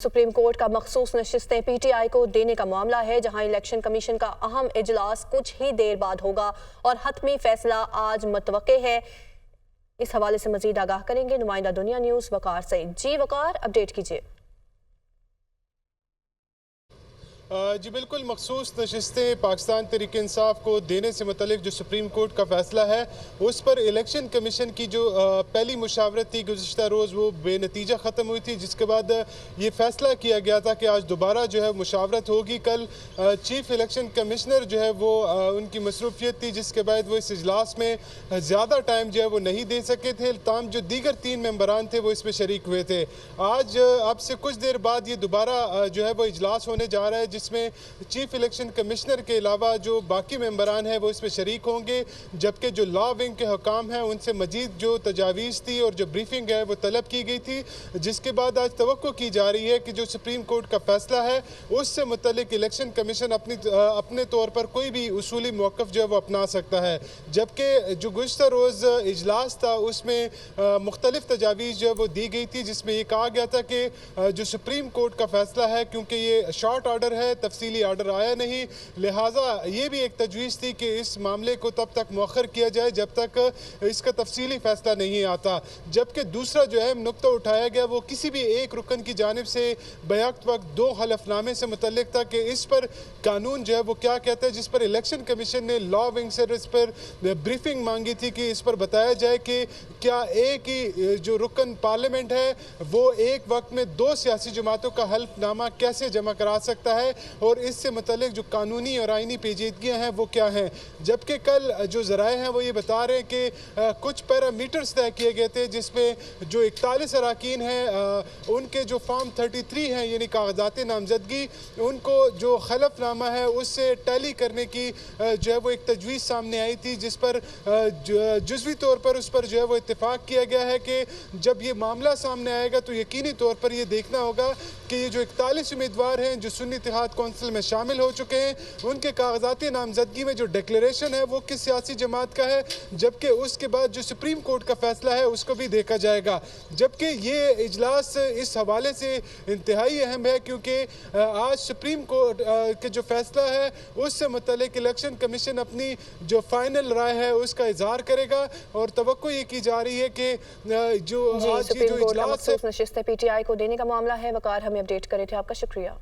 Supreme court का मखसूस नशिस्तें PTI को देने का मामला है, जहां इलेक्शन कमीशन का अहम इजलास कुछ ही देर बाद होगा और हतमी फैसला आज मुतवक्के है। इस हवाले से मजीद आगाह करेंगे नुमाइंदा दुनिया न्यूज वकार सईद। जी वकार, अपडेट कीजिए। जी बिल्कुल, मखसूस नशिस्तें पाकिस्तान तहरीक इंसाफ को देने से मुतल्लिक जो सुप्रीम कोर्ट का फैसला है उस पर इलेक्शन कमीशन की जो पहली मुशावरत थी गुज़िश्ता रोज़ वो बेनतीजा ख़त्म हुई थी, जिसके बाद ये फैसला किया गया था कि आज दोबारा जो है मुशावरत होगी। कल चीफ इलेक्शन कमिश्नर जो है वो उनकी मसरूफियत थी, जिसके बाद वो इस इजलास में ज़्यादा टाइम जो है वो नहीं दे सके थे। ताम जो दीगर 3 मेंबरान थे वो इसमें शरीक हुए थे। आज अब से कुछ देर बाद ये दोबारा जो है वो इजलास होने जा रहा है, जिसमें चीफ इलेक्शन कमिश्नर के अलावा जो बाकी मेंबरान हैं वो इसमें शरीक होंगे, जबकि जो लॉ विंग के हुकाम हैं उनसे मजीद जो तजावीज़ थी और जो ब्रीफिंग है वो तलब की गई थी, जिसके बाद आज तवक्को की जा रही है कि जो सुप्रीम कोर्ट का फैसला है उससे मुतल्लिक इलेक्शन कमीशन अपने तौर पर कोई भी उसूली मौक़िफ़ जो है वो अपना सकता है। जबकि जो गुज़िश्ता रोज़ इजलास था उसमें मुख्तलिफ तजावीज़ जो है वो दी गई थी, जिसमें ये कहा गया था कि जो सुप्रीम कोर्ट का फैसला है, क्योंकि ये शॉर्ट ऑर्डर है, तफसीली ऑर्डर आया नहीं, लिहाजा ये भी एक तजवीज़ थी कि इस मामले को तब तक मौखर किया जाए जब तक इसका तफसीली फैसला नहीं आता। जबकि दूसरा जो अहम नुक्ता उठाया गया वो किसी भी एक रुकन की जानिब से बैक वक्त 2 हलफनामे से मुतल्लिक था कि इस पर कानून जो है वो क्या कहता है, जिस पर इलेक्शन कमीशन ने लॉ विंग से इस पर ब्रीफिंग मांगी थी कि इस पर बताया जाए कि क्या एक ही जो रुकन पार्लियामेंट है वो एक वक्त में 2 सियासी जमातों का हल्फनामा कैसे जमा करा सकता है और इससे मुतल्लिक जो कानूनी और आइनी पेचीदगियाँ हैं वो क्या हैं। जबकि कल जो ज़राए हैं वो ये बता रहे हैं कि कुछ पैरामीटर्स तय किए गए थे, जिसमें जो 41 अरकान हैं उनके जो फॉर्म 33 हैं यानी कागजात नामजदगी, उनको जो खलफनामा है उससे टैली करने की जो है वो एक तजवीज़ सामने आई थी, जिस पर जुज़वी तौर पर उस पर जो है वो इत्तेफाक किया गया है कि जब ये मामला सामने आएगा तो यकीनी तौर पर ये देखना होगा कि ये जो 41 उम्मीदवार हैं जो सुन्नी इत्तेहाद कौंसिल में शामिल हो चुके हैं, उनके कागजाती नामजदगी में जो डिक्लेरेशन है वो किस सियासी जमात का है, जबकि उसके बाद जो सुप्रीम कोर्ट का फैसला है उसको भी देखा जाएगा। जबकि ये इजलास इस हवाले से इंतहाई अहम है क्योंकि आज सुप्रीम कोर्ट के जो फैसला है उससे मुतल्लिक इलेक्शन कमीशन अपनी जो फाइनल राय है उसका इजहार करेगा और तवक्को ये की जा रही है कि जो आज ये जो इजलास है पीटीआई को देने का मामला है। वकार हमें अपडेट करे थे, आपका शुक्रिया।